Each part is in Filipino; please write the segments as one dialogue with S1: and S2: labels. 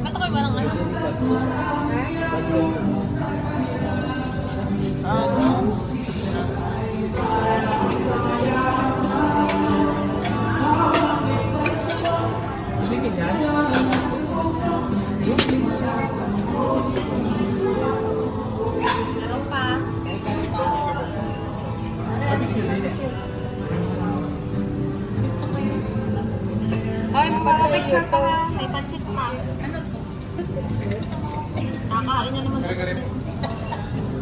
S1: Ba't ako'y walang ano? Meron pa. Ay, magpapapicture pa ha. May pansit pa. Nakakain na naman.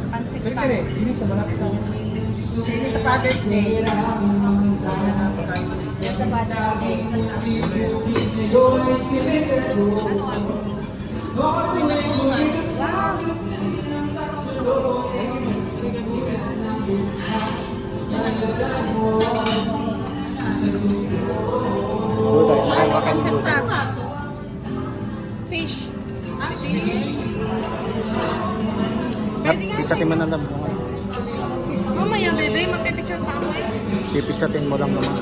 S1: Pansit pa.
S2: Ini sa malapit sa
S1: Hindi sa Father's Day. Yan sa Father's Day. Fish.
S3: Pisatin mo na lang.
S1: Mamaya, bebe, magpipicture pa ako eh.
S3: Pipisatin mo lang naman.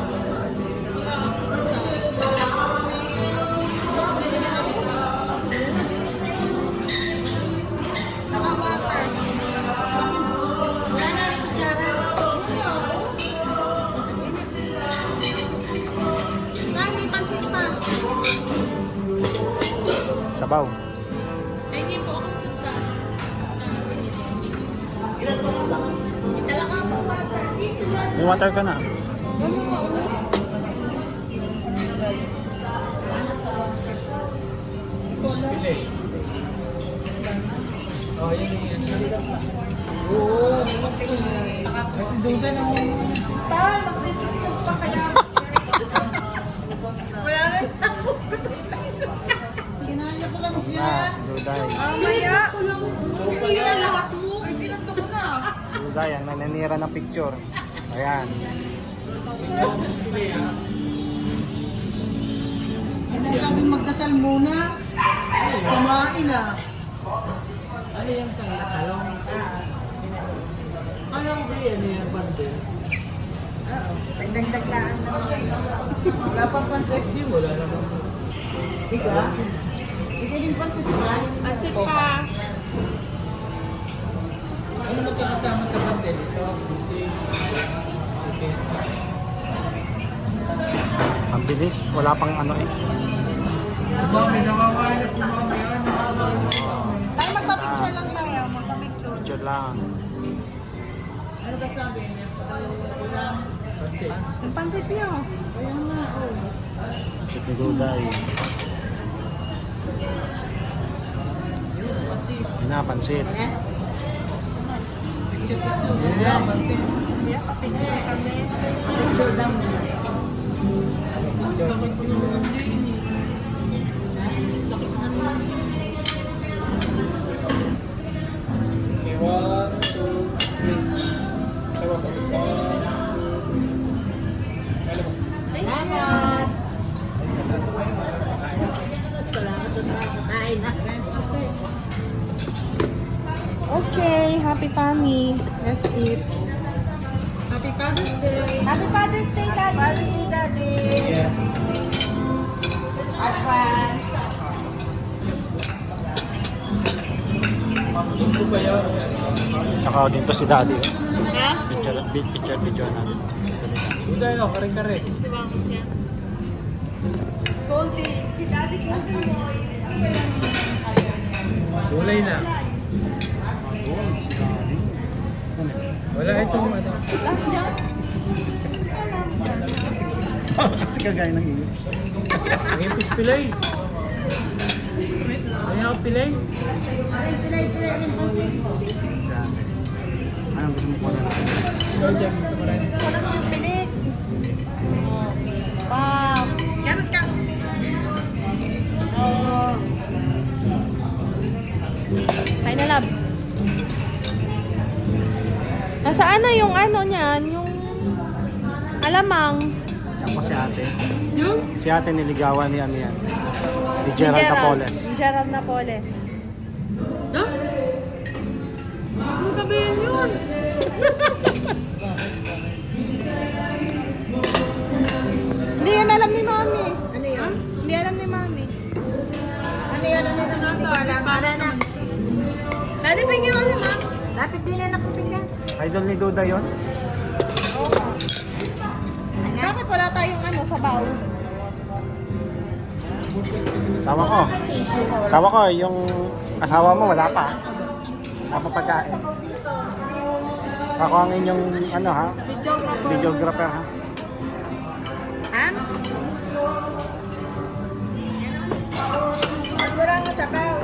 S1: Saka water. Wala na, kutsara. Hindi pansit pa.
S3: Sabaw.
S1: Ay, hindi po ako kutsara. Isa lang ako water.
S3: May water ka na.
S1: Ano ka ulit?
S2: Pilay. Oh, yun. Oo. Kasi doon na ako.
S1: Tal, magpipicture pa kaya. Wala na ako. Ginaya ko lang siya.
S3: Si Duday.
S1: Mamaya. Hindi na lahat mo. Ay, sinanto ko na.
S3: Duday, ang nananira ng picture. Ayan.
S1: Kaya sabi magdasal muna. Kumain na.
S2: Ano yung sa talong? Ano ko yan yung bundles?
S1: Dagdag-dagdagan na.
S2: Wala pang pansit din, wala naman.
S1: Diga? Diga din pansit pa. Pansit pa.
S2: Ano magkakasama sa bundle? Ito, sisig, chicken.
S3: Ang bilis. Wala pang ano eh.
S2: Diba, may nakakain sa mga yan.
S1: Tayo magpapicture lang tayo. Magpapicture.
S3: Picture lang.
S2: Ano ka sabi niya? Ulang pansit.
S1: Ang pansit niyo.
S2: Kaya nga, oh.
S3: Si Duday. Yun na, pansit.
S2: Yun yan, pansit.
S1: Kaya papicture kami. Picture daw na. Bakit ko naman din eh. Bakit ko naman.
S2: Okay, 1, 2, 3.
S1: Salamat. Okay, happy tummy. Let's eat.
S2: Happy Father's Day!
S1: Happy Father's Day, Daddy. Father's Day, Daddy.
S2: Yes.
S1: Advance.
S2: Gusto pa yun.
S3: Tsaka dito si Daddy.
S1: Ha?
S3: Picture natin.
S2: Uday, no, kare-kare.
S1: Si Bangos yan. Goldie. Si Daddy Goldie Boy.
S2: Gulay na. Wala itong ano.
S1: Lahat dyan.
S3: Kasi kagaya ng iyo.
S2: Ang ipis pilay. Ay, ako pilay.
S3: Anong gusto mo po na?
S2: Ikaw dyan, gusto mo rin.
S1: Wala nang pinig. Wow. Ganun ka. Oh. Ay na, love. Nasaan na yung ano niyan? Yung alamang.
S3: Ako si ate.
S1: Yung?
S3: Si ate niligawan ni ano yan. Ni Gerald Tapoles.
S1: Ni Gerald Napoles. No? Ano ka ba yun? Dati pingin ko na, ma'am.
S4: Lapit din na nakapingan.
S3: Idol ni Duda yon.
S1: Oo. Bakit wala tayong ano sa baon?
S3: Asawa ko.
S1: Tissue ko.
S3: Asawa ko, yung asawa mo wala pa. Wala pa pagkain. Ako ang inyong ano ha,
S1: Videographer.
S3: videographer ha.
S1: Ha?
S4: Wala nga sa kao.